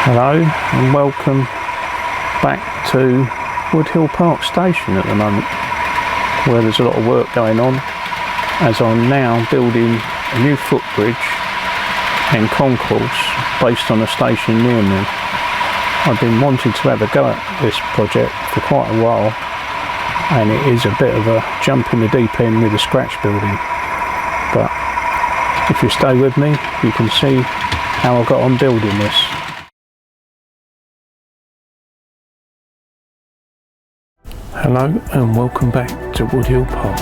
Hello and welcome back to Woodhill Park Station at the moment, where there's a lot of work going on, as I'm now building a new footbridge and concourse based on a station near me. I've been wanting to have a go at this project for quite a while, and it is a bit of a jump in the deep end with a scratch building, but if you stay with me you can see how I got on building this. Hello and welcome back to Woodhill Park.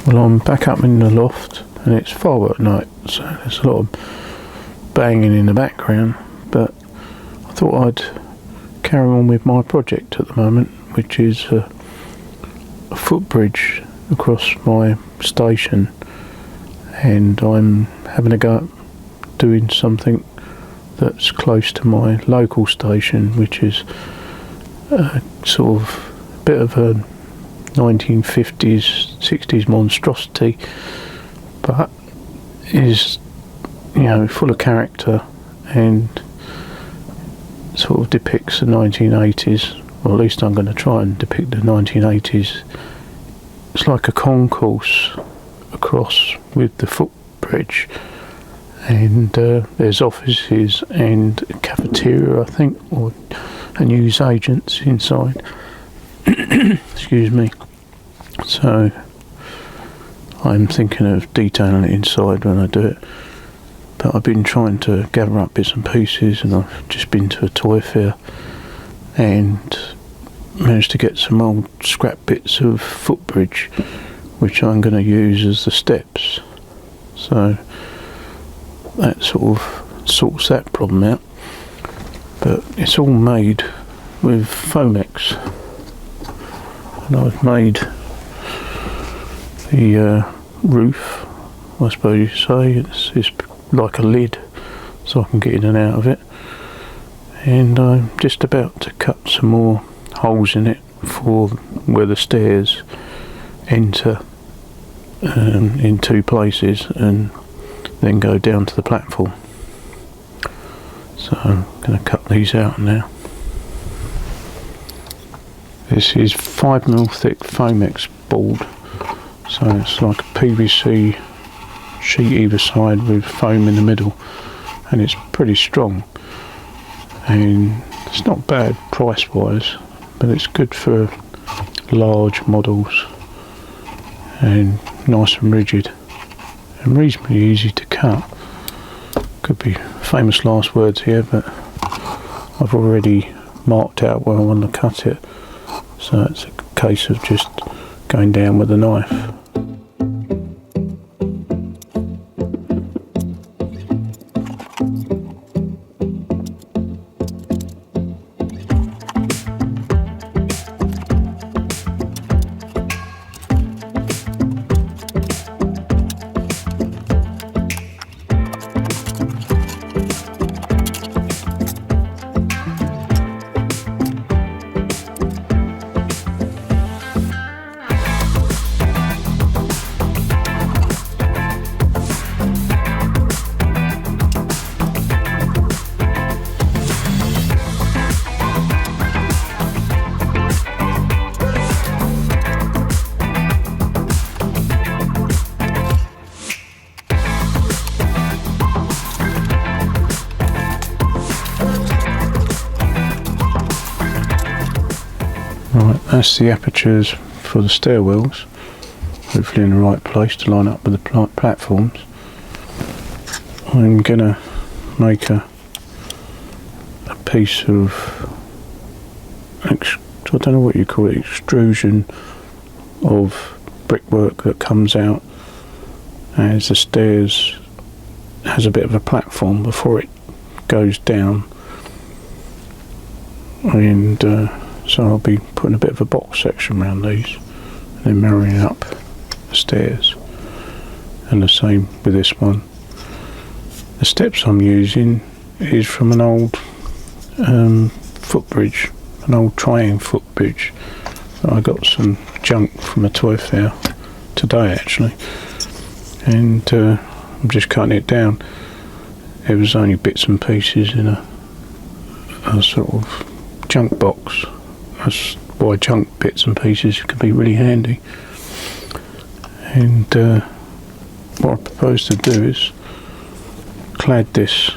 Well, I'm back up in the loft and it's far at night, so there's a lot of banging in the background, but I thought I'd carry on with my project at the moment, which is a footbridge across my station, and I'm having a go at doing something that's close to my local station, which is sort of a bit of a 1950s 60s monstrosity, but is, you know, full of character and sort of depicts the 1980s, or at least I'm going to try and depict the 1980s. It's like a concourse across with the footbridge, and there's offices and a cafeteria, I think, or and news agents inside. Excuse me. So I'm thinking of detailing it inside when I do it, but I've been trying to gather up bits and pieces, and I've just been to a toy fair and managed to get some old scrap bits of footbridge which I'm going to use as the steps, so that sort of sorts that problem out. But it's all made with Foamex, and I've made the roof, I suppose you say, it's like a lid so I can get in and out of it, and I'm just about to cut some more holes in it for where the stairs enter in two places and then go down to the platform. So I'm going to cut these out now. This is 5mm thick Foamex board, so it's like a PVC sheet either side with foam in the middle, and it's pretty strong, and it's not bad price wise, but it's good for large models and nice and rigid and reasonably easy to cut. Could be famous last words here, but I've already marked out where I want to cut it, so it's a case of just going down with a knife. Right, that's the apertures for the stairwells, hopefully in the right place to line up with the platforms. I'm gonna make a piece of, I don't know what you call it, extrusion of brickwork that comes out as the stairs has a bit of a platform before it goes down, and so I'll be putting a bit of a box section around these and then marrying up the stairs, and the same with this one. The steps I'm using is from an old footbridge, an old triangle footbridge. I got some junk from a toy fair today actually, and I'm just cutting it down. It was only bits and pieces in a sort of junk box. That's why junk bits and pieces can be really handy. And what I propose to do is clad this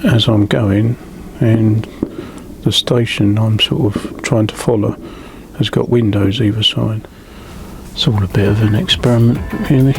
as I'm going, and the station I'm sort of trying to follow has got windows either side. It's all a bit of an experiment really.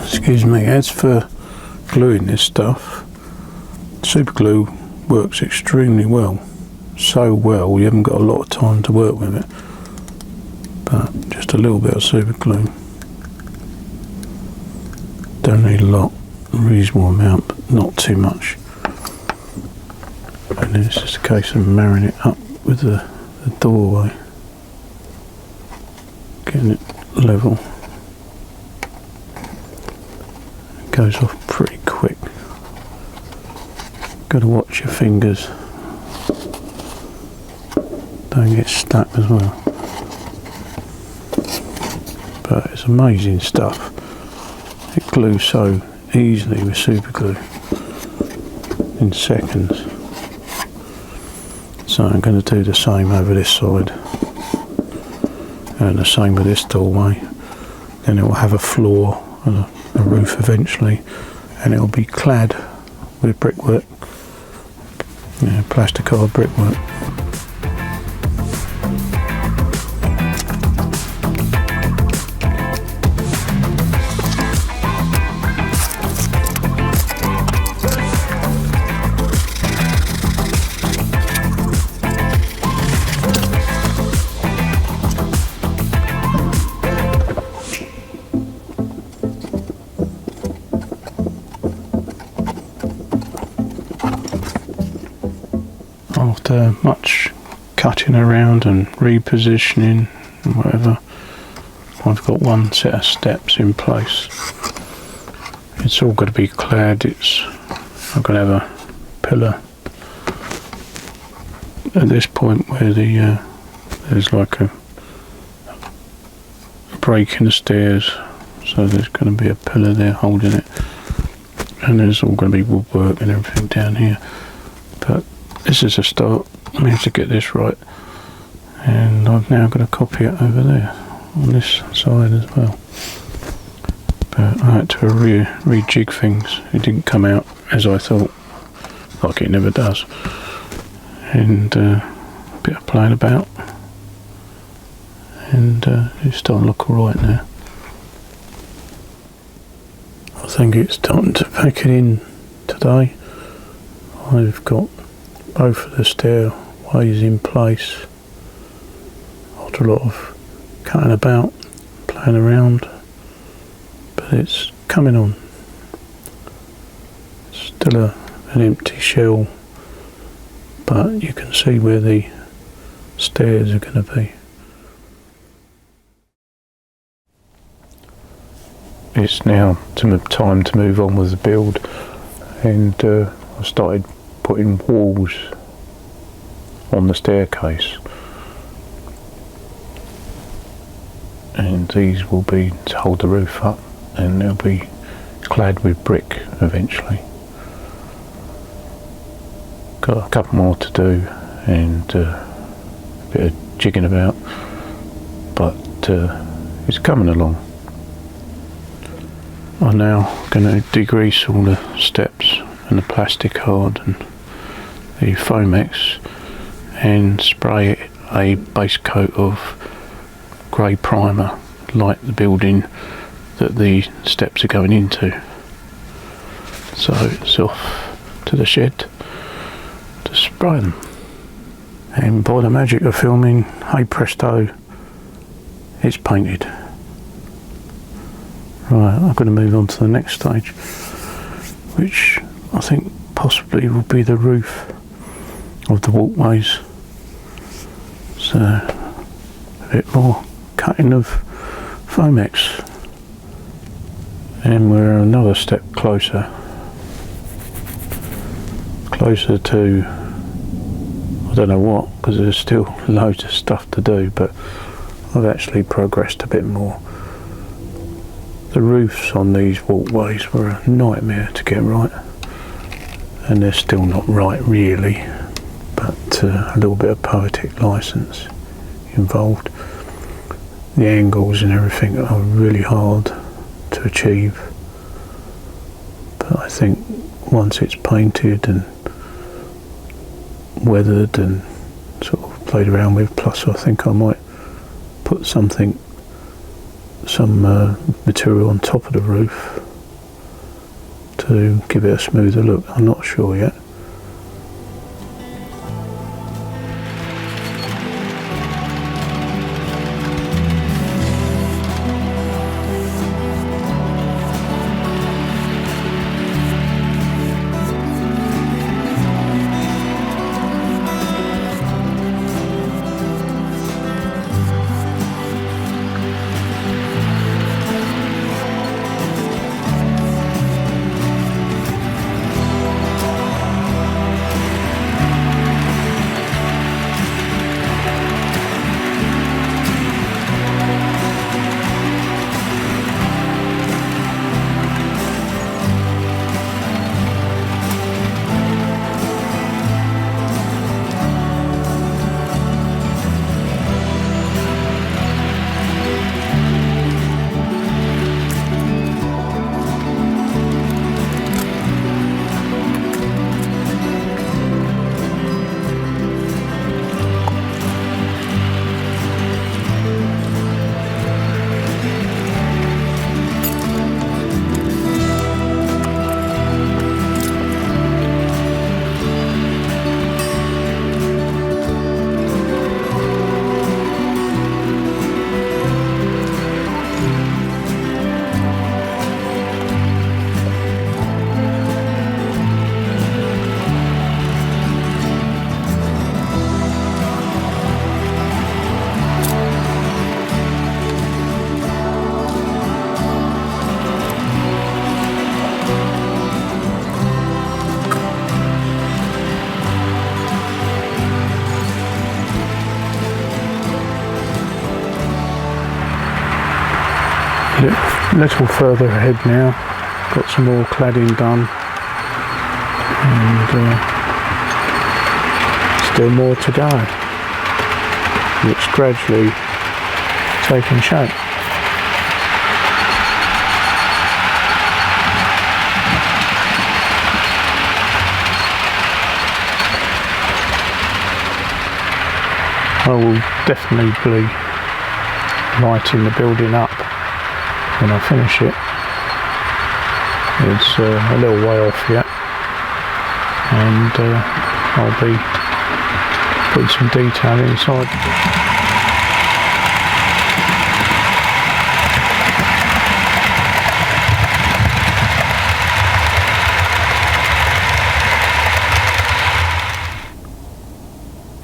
Excuse me. As for gluing this stuff, super glue works extremely well. So well you haven't got a lot of time to work with it, but just a little bit of super glue, don't need a lot, a reasonable amount but not too much. And then it's just a case of marrying it up with the doorway, getting it level. Goes off pretty quick. Got to watch your fingers, don't get stuck as well. But it's amazing stuff. It glues so easily with super glue in seconds. So I'm going to do the same over this side, and the same with this doorway. Then it will have a floor and a roof eventually, and it will be clad with brickwork, Plastikard brickwork. After much cutting around and repositioning and whatever, I've got one set of steps in place. It's all got to be clad. I'm going to have a pillar at this point where there's like a break in the stairs, so there's going to be a pillar there holding it, and there's all going to be woodwork and everything down here. But this is a start. I need to get this right, and I've now got to copy it over there on this side as well. But I had to rejig things. It didn't come out as I thought, like it never does. And a bit of playing about, and it's starting to look alright now. I think it's time to pack it in today. I've got both of the stairways in place after a lot of cutting about, playing around, but it's coming on. It's Still an empty shell, but you can see where the stairs are going to be. It's now time to move on with the build, and I started putting walls on the staircase, and these will be to hold the roof up, and they'll be clad with brick eventually. Got a couple more to do and a bit of jigging about, but it's coming along. I'm now going to degrease all the steps and the Plastikard and the Foamex and spray it a base coat of grey primer like the building that the steps are going into. So it's off to the shed to spray them, and by the magic of filming, hey presto, it's painted. Right, I'm going to move on to the next stage, which I think possibly will be the roof of the walkways. So a bit more cutting of Foamex, and we're another step closer to, I don't know what, because there's still loads of stuff to do, but I've actually progressed a bit more. The roofs on these walkways were a nightmare to get right, and they're still not right really, but a little bit of poetic license involved. The angles and everything are really hard to achieve, but I think once it's painted and weathered and sort of played around with, plus I think I might put some material on top of the roof to give it a smoother look. I'm not sure yet. A little further ahead now, got some more cladding done, and still more to go. It's gradually taking shape. I will definitely be lighting the building up when I finish it. It's a little way off yet, and I'll be putting some detail inside.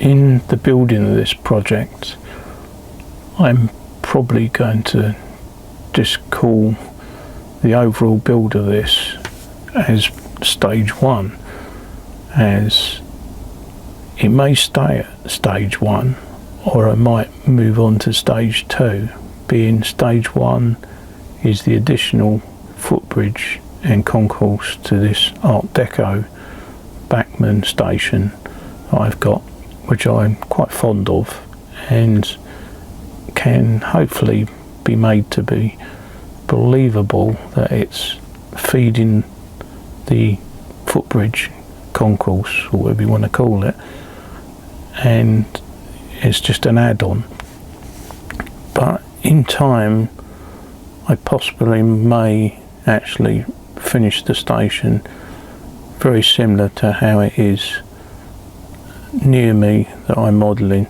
in the building of this project, I'm probably going to just call the overall build of this as stage 1, as it may stay at stage 1, or I might move on to stage 2, being stage 1 is the additional footbridge and concourse to this Art Deco backman station that I've got, which I'm quite fond of and can hopefully be made to be believable, that it's feeding the footbridge concourse, or whatever you want to call it, and it's just an add-on. But in time I possibly may actually finish the station very similar to how it is near me that I'm modelling,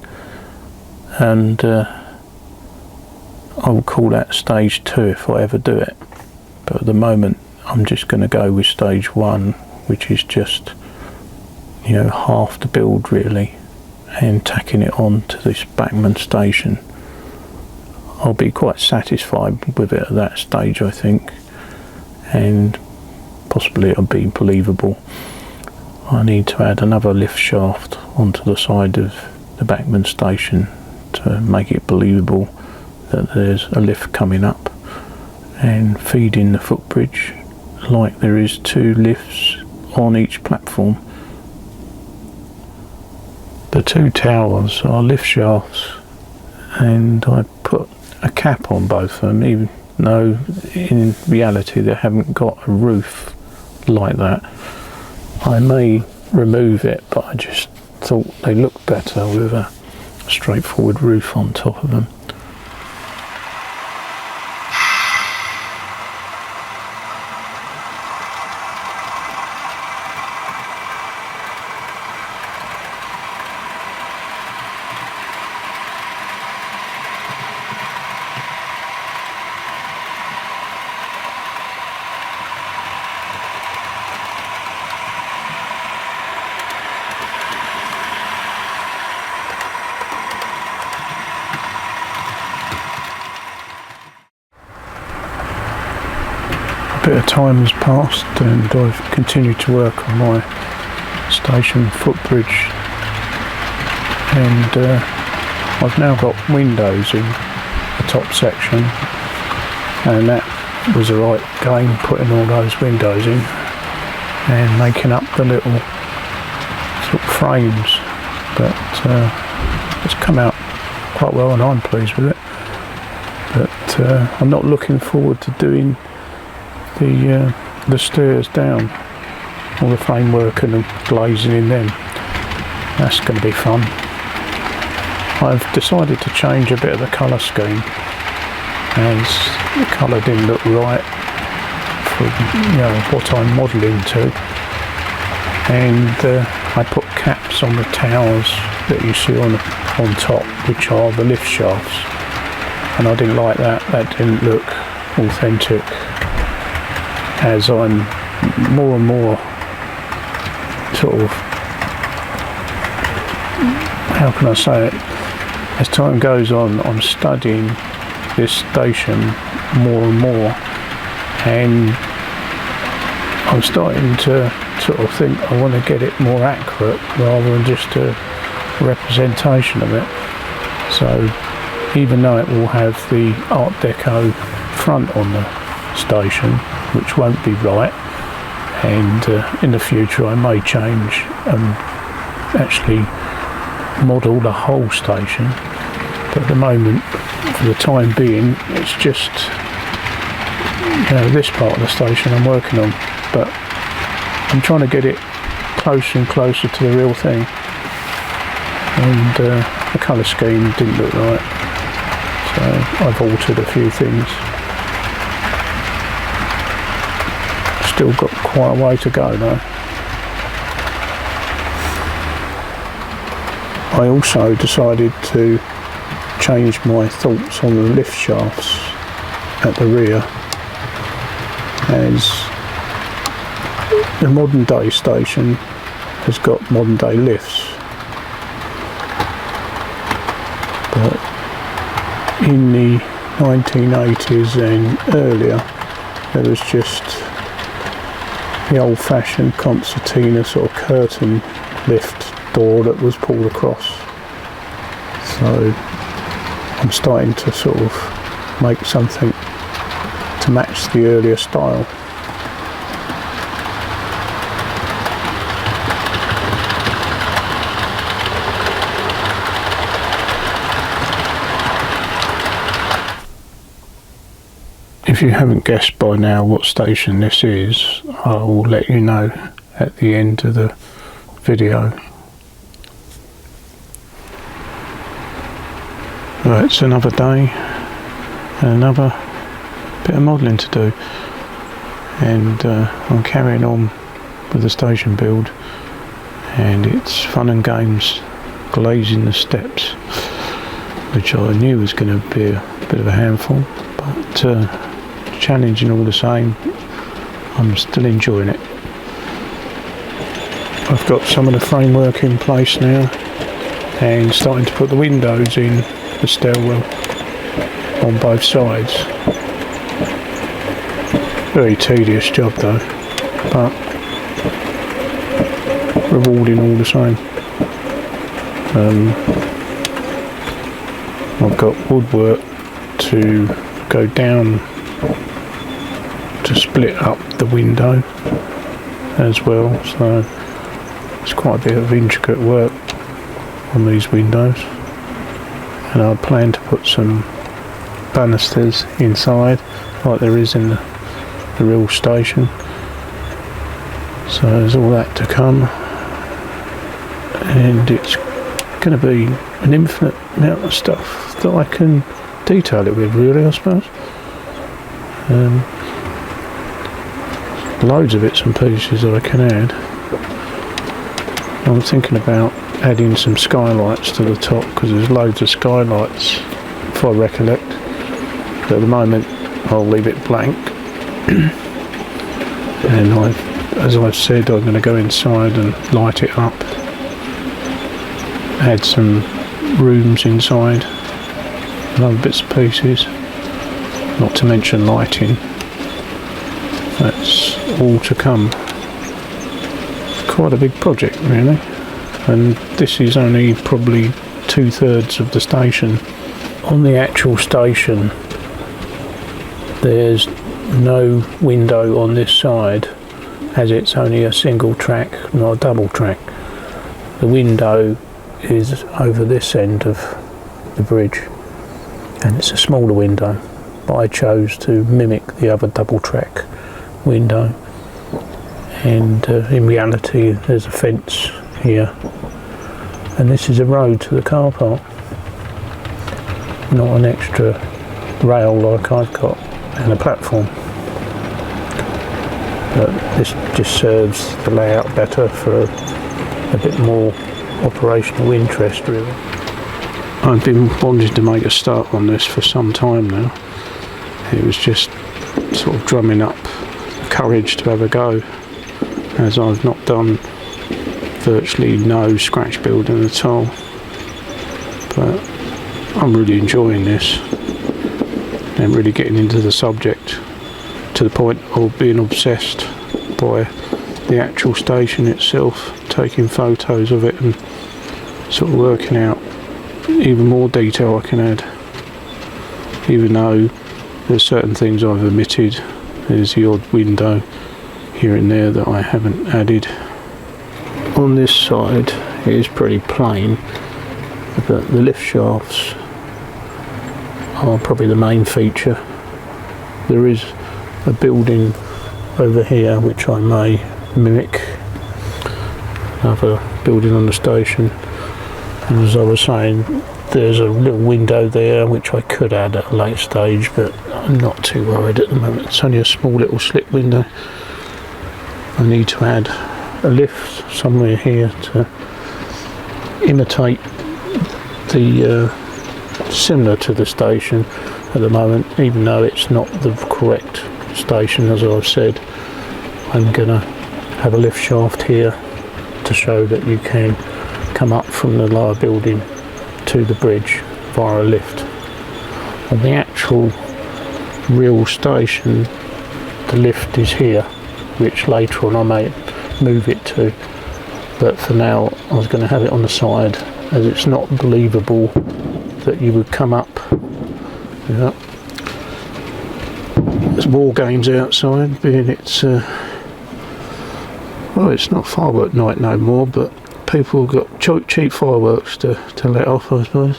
and I will call that stage 2 if I ever do it. But at the moment I'm just going to go with stage 1, which is just, you know, half the build really, and tacking it on to this backman station. I'll be quite satisfied with it at that stage, I think, and possibly it'll be believable. I need to add another lift shaft onto the side of the backman station to make it believable that there's a lift coming up and feeding the footbridge, like there is 2 lifts on each platform. The 2 towers are lift shafts, and I put a cap on both of them, even though in reality they haven't got a roof like that. I may remove it, but I just thought they looked better with a straightforward roof on top of them. A bit of time has passed and I've continued to work on my station footbridge, and I've now got windows in the top section, and that was the right game, putting all those windows in and making up the little sort of frames. But it's come out quite well and I'm pleased with it. But I'm not looking forward to doing the stairs down, all the framework and the glazing in them. That's going to be fun. I've decided to change a bit of the colour scheme, as the colour didn't look right for, you know, what I'm modelling to, and I put caps on the towers that you see on top, which are the lift shafts, and I didn't like that. That didn't look authentic, as I'm more and more sort of, how can I say it, as time goes on I'm studying this station more and more, and I'm starting to sort of think I want to get it more accurate rather than just a representation of it. So even though it will have the Art Deco front on the station, which won't be right, and in the future I may change and actually model the whole station, but at the moment, for the time being, it's just, you know, this part of the station I'm working on, but I'm trying to get it closer and closer to the real thing, and the colour scheme didn't look right, so I've altered a few things. Still got quite a way to go though. I also decided to change my thoughts on the lift shafts at the rear, as the modern day station has got modern day lifts, But in the 1980s and earlier, there was just the old-fashioned concertina sort of curtain lift door that was pulled across. So I'm starting to sort of make something to match the earlier style. If you haven't guessed by now what station this is, I will let you know at the end of the video. Right, it's another day and another bit of modelling to do, and I'm carrying on with the station build, and it's fun and games glazing the steps, which I knew was going to be a bit of a handful, but challenging all the same. I'm still enjoying it. I've got some of the framework in place now and starting to put the windows in the stairwell on both sides. Very tedious job though, but rewarding all the same. I've got woodwork to go down to split up the window as well, so it's quite a bit of intricate work on these windows, and I plan to put some banisters inside like there is in the real station. So there's all that to come, and it's going to be an infinite amount of stuff that I can detail it with, really, I suppose. Loads of bits and pieces that I can add. I'm thinking about adding some skylights to the top, because there's loads of skylights if I recollect, but at the moment I'll leave it blank. And as I've said, I'm going to go inside and light it up, add some rooms inside and other bits and pieces, not to mention lighting. That's all to come. It's quite a big project really, and this is only probably 2/3 of the station. On the actual station there's no window on this side, as it's only a single track, not a double track. The window is over this end of the bridge, and it's a smaller window, but I chose to mimic the other double track window, and in reality there's a fence here, and this is a road to the car park, not an extra rail like I've got and a platform. But this just serves the layout better for a bit more operational interest really. I've been wanting to make a start on this for some time now. It was just sort of drumming up courage to have a go, as I've not done virtually no scratch building at all, but I'm really enjoying this and really getting into the subject to the point of being obsessed by the actual station itself, taking photos of it and sort of working out even more detail I can add, even though there's certain things I've omitted. There's the odd window here and there that I haven't added. On this side it is pretty plain, but the lift shafts are probably the main feature. There is a building over here which I may mimic, another building on the station, and as I was saying, there's a little window there which I could add at a later stage, but I'm not too worried at the moment. It's only a small little slip window. I need to add a lift somewhere here to imitate the similar to the station at the moment, even though it's not the correct station. As I've said, I'm gonna have a lift shaft here to show that you can come up from the lower building to the bridge via a lift. On the actual real station, the lift is here, which later on I may move it to, but for now I was going to have it on the side, as it's not believable that you would come up. Yeah. There's war games outside, being it's well, it's not firework night no more, but people have got cheap fireworks to let off, I suppose.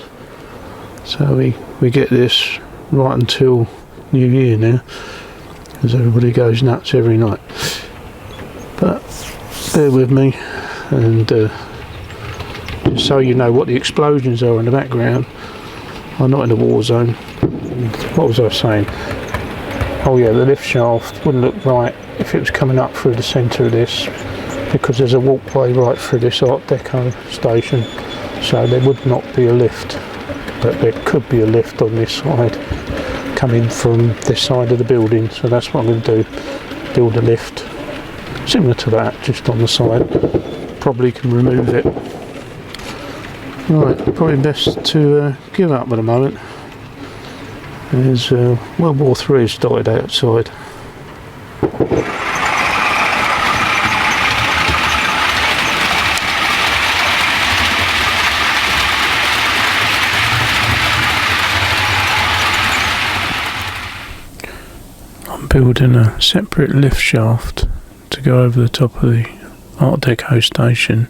So we get this right until New Year now, as everybody goes nuts every night. But bear with me, and just so you know what the explosions are in the background, I'm not in a war zone. What was I saying? Oh yeah, the lift shaft wouldn't look right if it was coming up through the centre of this, because there's a walkway right through this Art Deco station, so there would not be a lift, but there could be a lift on this side coming from this side of the building. So that's what I'm going to do, build a lift similar to that, just on the side. Probably can remove it. Right, probably best to give up at the moment, as World War III has started outside. Building a separate lift shaft to go over the top of the Art Deco station,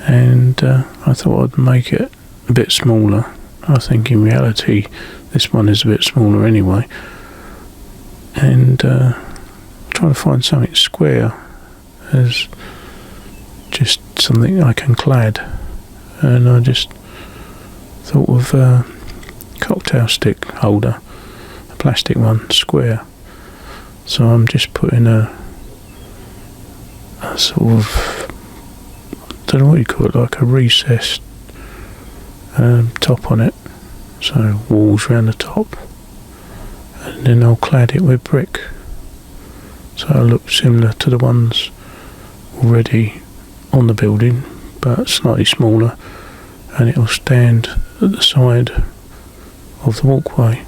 and I thought I'd make it a bit smaller. I think in reality this one is a bit smaller anyway, and trying to find something square as just something I can clad, and I just thought of a cocktail stick holder, a plastic one, square. So I'm just putting a sort of, I don't know what you call it, like a recessed top on it, so walls around the top, and then I'll clad it with brick, so it'll look similar to the ones already on the building, but slightly smaller, and it'll stand at the side of the walkway.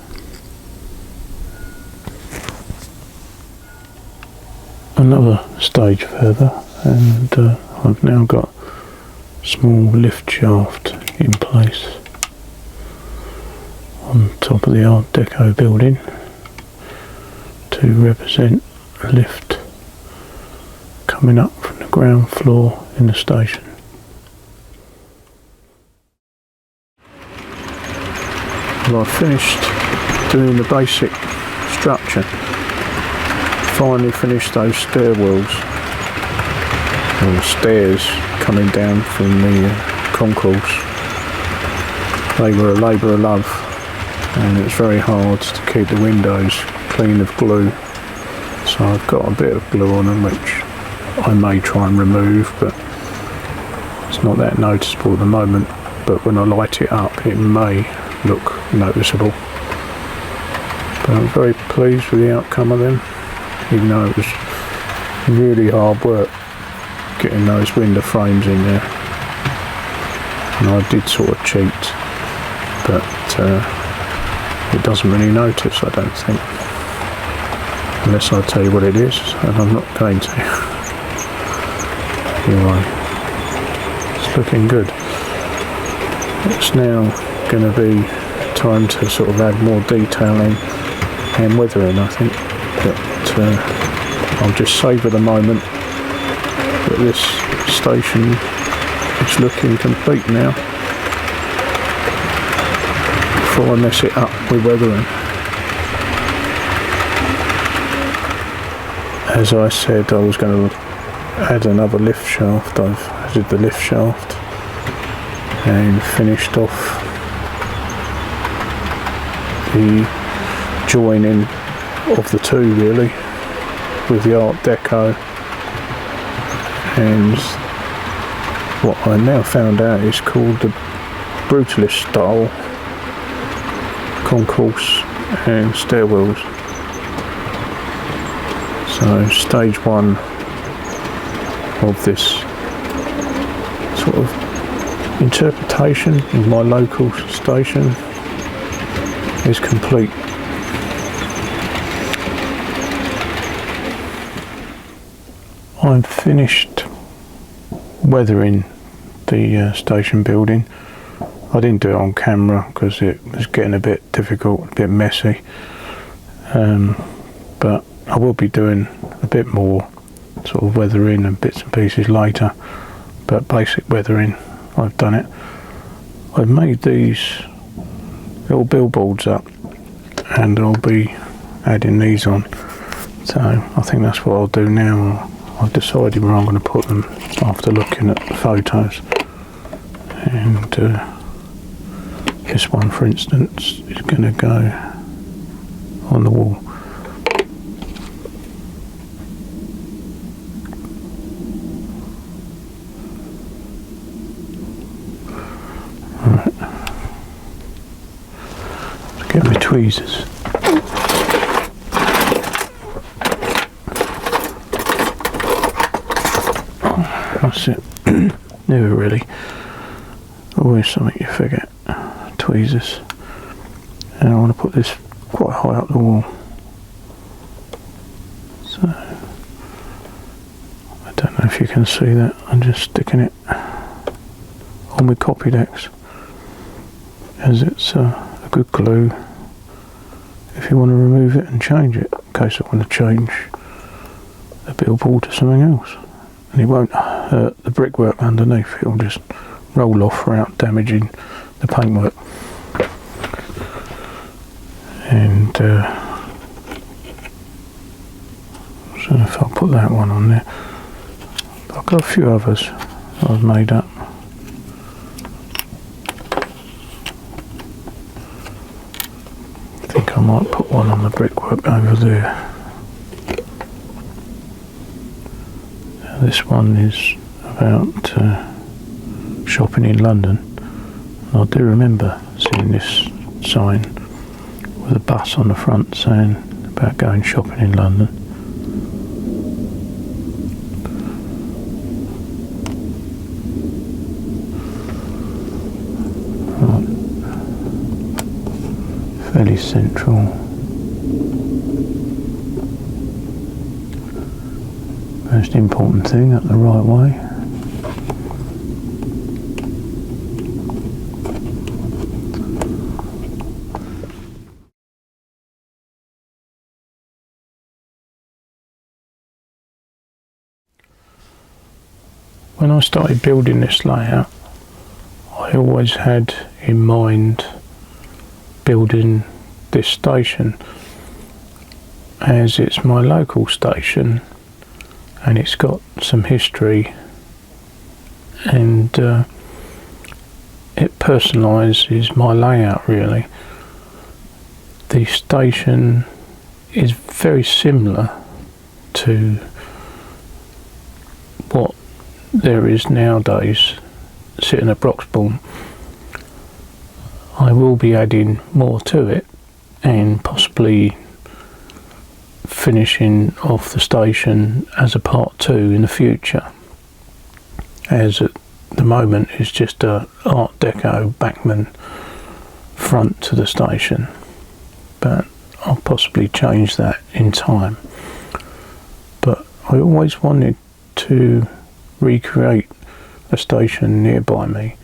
Another stage further, and I've now got a small lift shaft in place on top of the Art Deco building to represent a lift coming up from the ground floor in the station. Well, I've finished doing the basic structure. Finally finished those stairwells, or stairs, coming down from the concourse. They were a labour of love, and it's very hard to keep the windows clean of glue, so I've got a bit of glue on them which I may try and remove, but it's not that noticeable at the moment, but when I light it up it may look noticeable. But I'm very pleased with the outcome of them, even though it was really hard work getting those window frames in there, and I did sort of cheat, but it doesn't really notice, I don't think, unless I tell you what it is, and I'm not going to. Anyway, it's looking good. It's now going to be time to sort of add more detailing and weathering, I think, but I'll just savour the moment that this station is looking complete now before I mess it up with weathering. As I said, I was going to add another lift shaft. I've added the lift shaft and finished off the joining of the two, really, with the Art Deco, and what I now found out is called the Brutalist style concourse and stairwells. So stage one of this sort of interpretation of my local station is complete. I've finished weathering the station building. I didn't do it on camera because it was getting a bit difficult, a bit messy, but I will be doing a bit more sort of weathering and bits and pieces later, but basic weathering I've done it. I've made these little billboards up and I'll be adding these on, so I think that's what I'll do now. I've decided where I'm going to put them after looking at the photos, and this one for instance is going to go on the wall. Right. Let's get my tweezers. That's it. Never really. Always something you forget. Tweezers. And I want to put this quite high up the wall. So I don't know if you can see that. I'm just sticking it on my copy decks, as it's a good glue if you want to remove it and change it, in case I want to change the billboard to something else. And it won't hurt the brickwork underneath, it'll just roll off without damaging the paintwork. And so if I'll put that one on there, I've got a few others I've made up. I think I might put one on the brickwork over there. This one is about shopping in London. And I do remember seeing this sign with a bus on the front saying about going shopping in London. Right. Fairly central. Most important thing, up the right way. When I started building this layout, I always had in mind building this station, as it's my local station and it's got some history, and it personalises my layout really. The station is very similar to what there is nowadays sitting at Broxbourne. I will be adding more to it and possibly finishing off the station as a part 2 in the future, as at the moment it's just a Art Deco Bachmann front to the station, but I'll possibly change that in time. But I always wanted to recreate a station nearby me.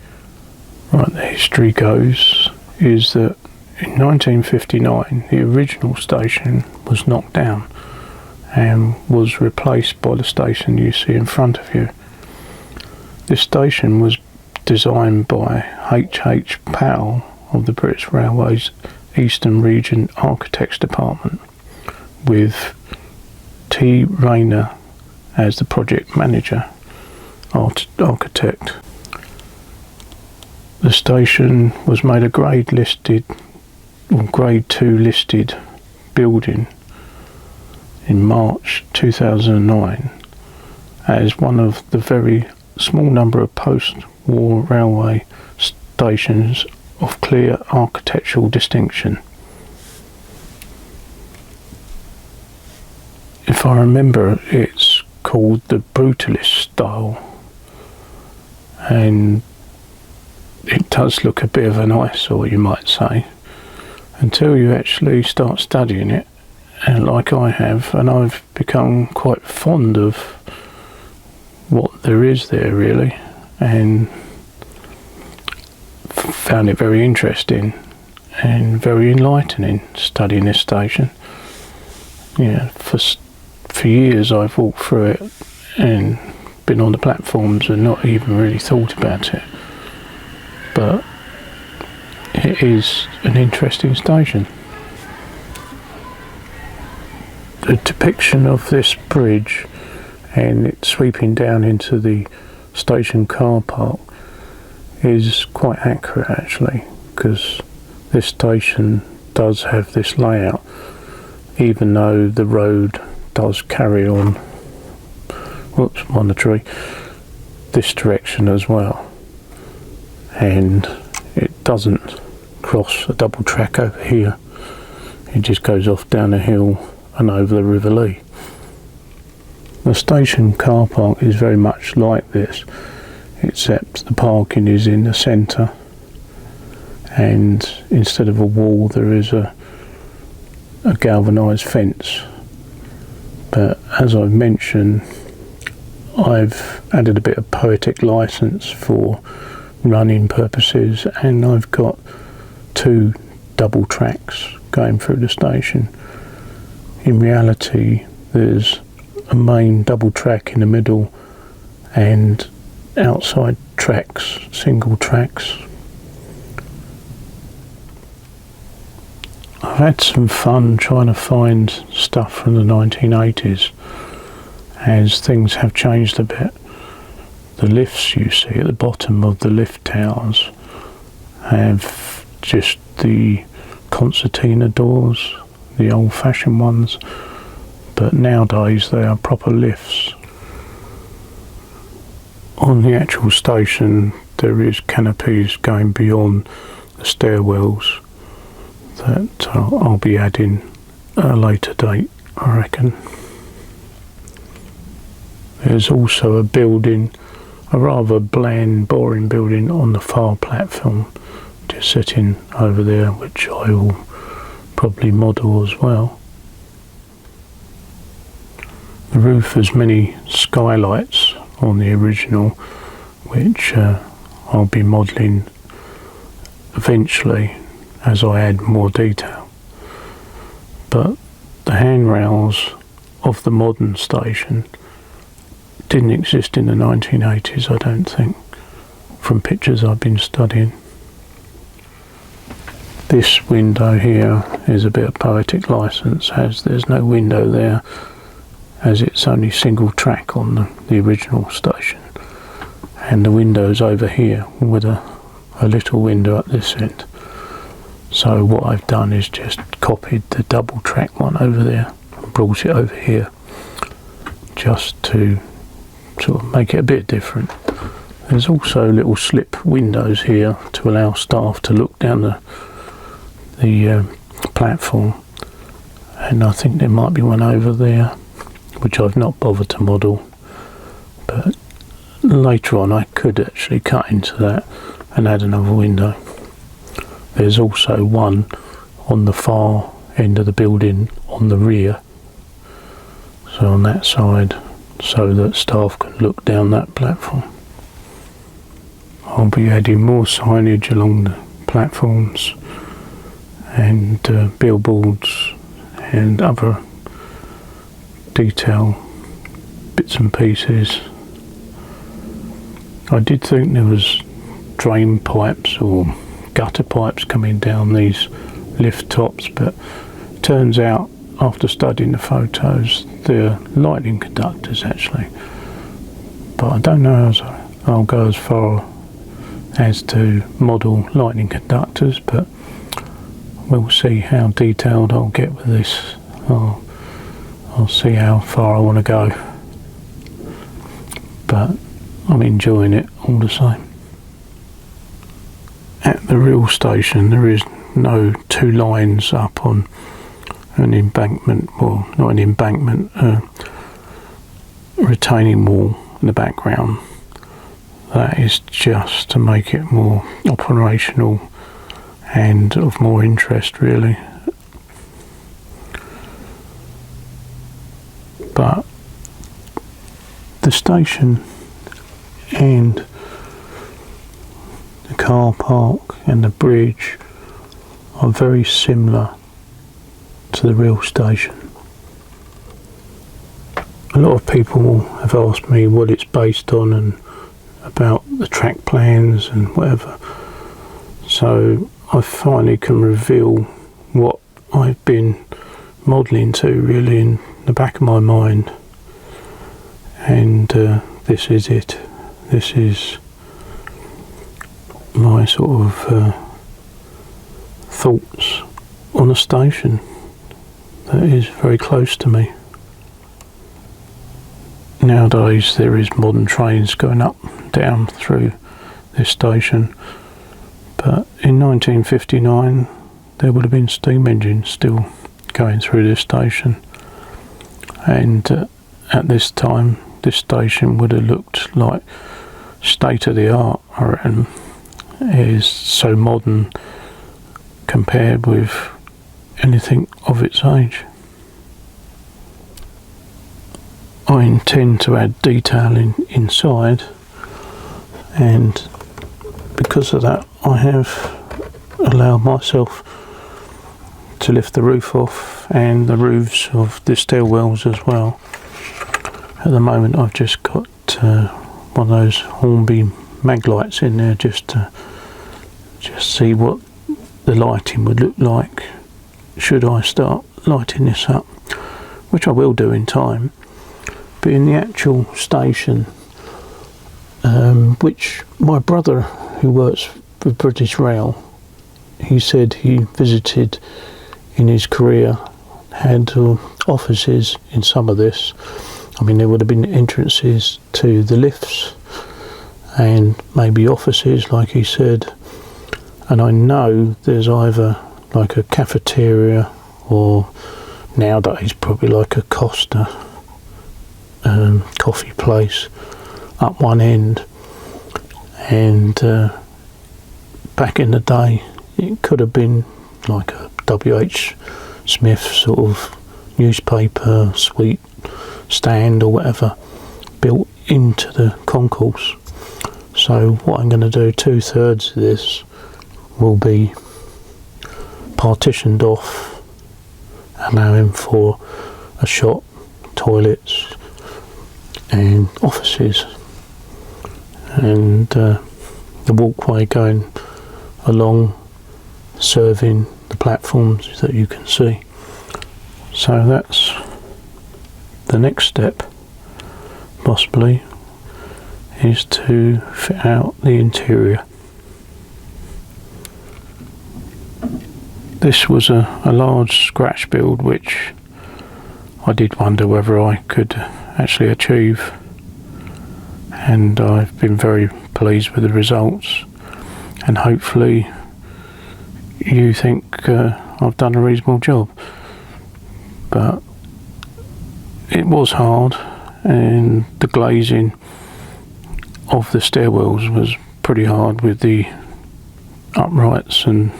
Right, the history goes is that in 1959 the original station was knocked down and was replaced by the station you see in front of you. This station was designed by H.H. Powell of the British Railways Eastern Region Architects Department, with T. Rayner as the project manager architect. The station was made a grade 2 listed building in March 2009 as one of the very small number of post-war railway stations of clear architectural distinction. If I remember, it's called the Brutalist style, and does look a bit of an eyesore, you might say, until you actually start studying it, and like I have, and I've become quite fond of what there is there really, and found it very interesting and very enlightening studying this station. Yeah, for years I've walked through it and been on the platforms and not even really thought about it, but it is an interesting station. The depiction of this bridge and it sweeping down into the station car park is quite accurate actually, because this station does have this layout, even though the road does carry on, whoops, I'm on the tree, this direction as well, and it doesn't cross a double track over here, it just goes off down a hill and over the River Lee. The station car park is very much like this, except the parking is in the centre, and instead of a wall there is a galvanised fence. But as I've mentioned, I've added a bit of poetic licence for running purposes, and I've got 2 double tracks going through the station. In reality there's a main double track in the middle and outside tracks, single tracks. I've had some fun trying to find stuff from the 1980s, as things have changed a bit. The lifts you see at the bottom of the lift towers have just the concertina doors, the old-fashioned ones, but nowadays they are proper lifts. On the actual station there is canopies going beyond the stairwells that I'll be adding at a later date, I reckon. There's also a building, a rather bland, boring building on the far platform, just sitting over there, which I will probably model as well. The roof has many skylights on the original, which I'll be modelling eventually as I add more detail. But the handrails of the modern station didn't exist in the 1980s, I don't think, from pictures I've been studying. This window here is a bit of poetic licence, as there's no window there, as it's only single track on the original station, and the window's over here with a little window at this end. So what I've done is just copied the double track one over there and brought it over here, just to sort of make it a bit different. There's also little slip windows here to allow staff to look down the platform, and I think there might be one over there which I've not bothered to model, but later on I could actually cut into that and add another window. There's also one on the far end of the building on the rear, so on that side, so that staff can look down that platform. I'll be adding more signage along the platforms and billboards and other detail bits and pieces. I did think there was drain pipes or gutter pipes coming down these lift tops, but turns out after studying the photos they're lightning conductors actually. But I don't know as I'll go as far as to model lightning conductors, but we'll see how detailed I'll get with this. I'll see how far I want to go, but I'm enjoying it all the same. At the real station there is no 2 lines up on an embankment, well not an embankment, retaining wall in the background. that is just to make it more operational and of more interest, really. But the station and the car park and the bridge are very similar to the real station. A lot of people have asked me what it's based on and about the track plans and whatever, so I finally can reveal what I've been modelling to, really, in the back of my mind. And this is it. This is my sort of thoughts on a station that is very close to me. Nowadays there is modern trains going up and down through this station, but in 1959 there would have been steam engines still going through this station, and at this time this station would have looked like state of the art, I reckon. It is so modern compared with anything of its age. I intend to add detailing inside, and because of that I have allowed myself to lift the roof off and the roofs of the stairwells as well. At the moment I've just got one of those Hornby mag lights in there just to see what the lighting would look like should I start lighting this up, which I will do in time. But in the actual station, which my brother, who works for British Rail, he said he visited in his career, had offices in some of this. I mean, there would have been entrances to the lifts and maybe offices, like he said. And I know there's either like a cafeteria or nowadays probably like a Costa coffee place up one end, and back in the day it could have been like a W.H. Smith sort of newspaper sweet stand or whatever built into the concourse. So what I'm going to do, 2/3 of this will be partitioned off, allowing for a shop, toilets and offices, and the walkway going along serving the platforms that you can see. So that's the next step, possibly, is to fit out the interior. This was a large scratch build which I did wonder whether I could actually achieve, and I've been very pleased with the results, and hopefully you think I've done a reasonable job. But it was hard, and the glazing of the stairwells was pretty hard with the uprights and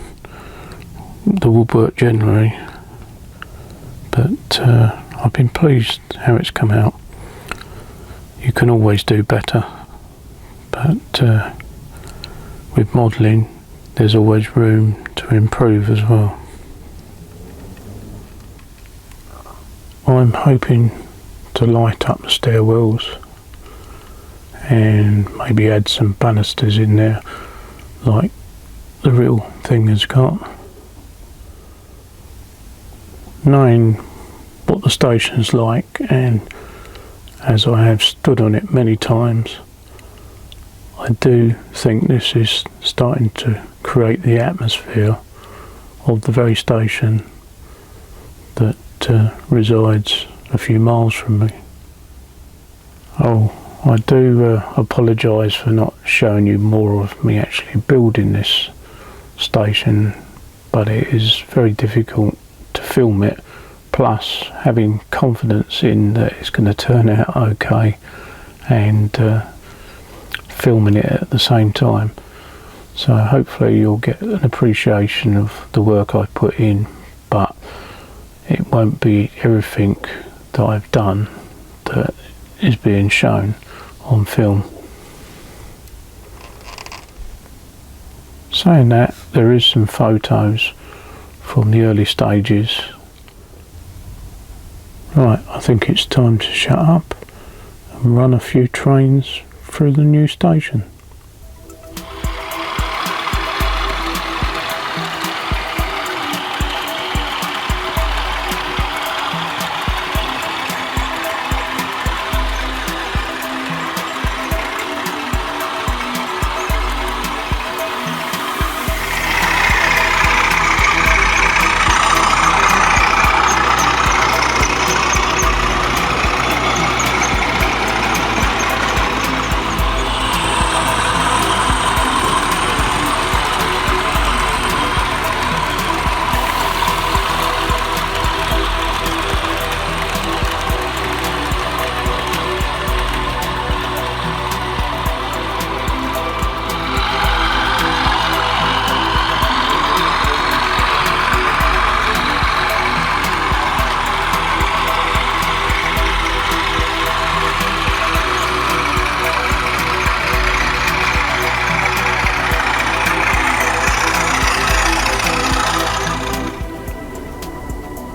the woodwork generally, but I've been pleased how it's come out. You can always do better, but with modelling there's always room to improve as well. I'm hoping to light up the stairwells and maybe add some banisters in there like the real thing has got. Knowing what the station's like, and as I have stood on it many times, I do think this is starting to create the atmosphere of the very station that resides a few miles from me. Oh, I do apologise for not showing you more of me actually building this station, but it is very difficult to film it, plus having confidence in that it's going to turn out okay, and filming it at the same time. So hopefully you'll get an appreciation of the work I put in, but it won't be everything that I've done that is being shown on film. Saying that, there is some photos from the early stages. Right, I think it's time to shut up and run a few trains through the new station.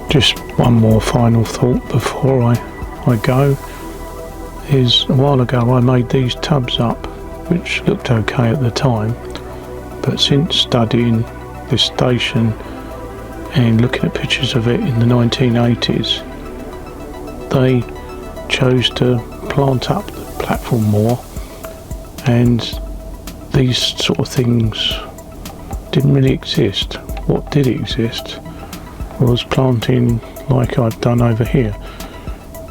Just one more final thought before I go is, a while ago I made these tubs up which looked okay at the time, but since studying this station and looking at pictures of it in the 1980s, they chose to plant up the platform more, and these sort of things didn't really exist. What did exist was planting like I've done over here,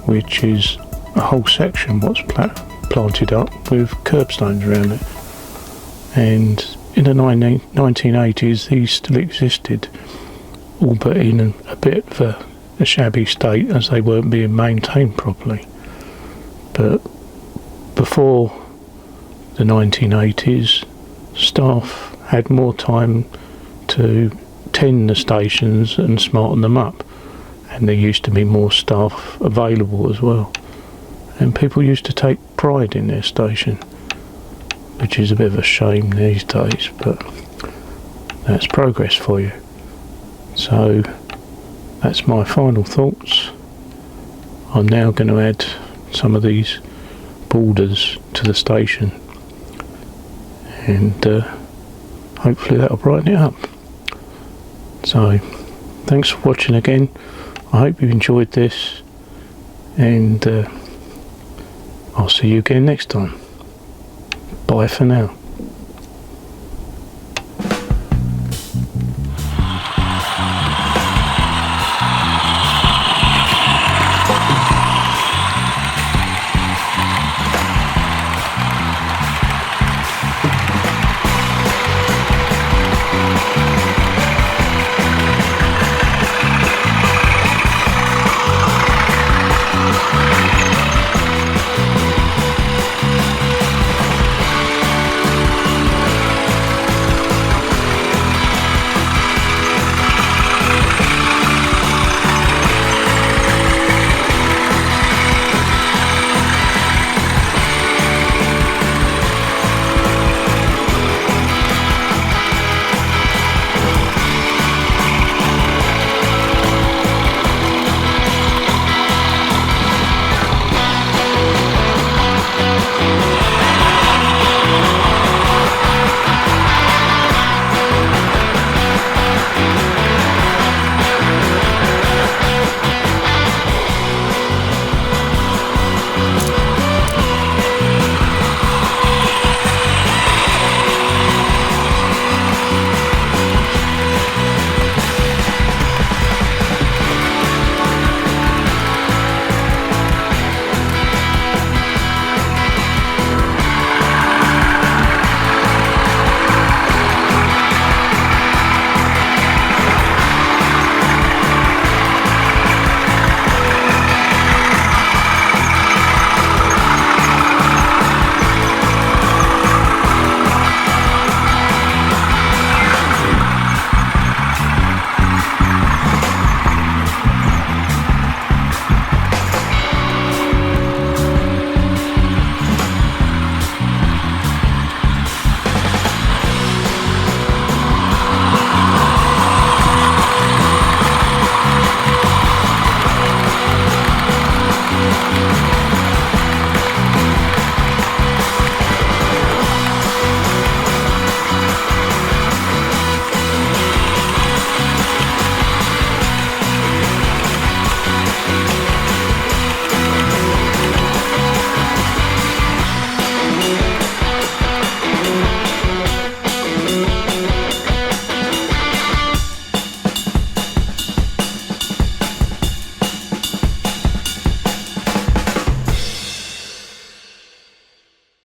which is a whole section what's planted up with curbstones around it. And in the 1980s these still existed, all but in a bit of a shabby state, as they weren't being maintained properly. But before the 1980s, staff had more time to tend the stations and smarten them up, and there used to be more staff available as well, and people used to take pride in their station, which is a bit of a shame these days, but that's progress for you. So that's my final thoughts. I'm now going to add some of these borders to the station, and hopefully that'll brighten it up. So thanks for watching again. I hope you enjoyed this, and I'll see you again next time. Bye for now.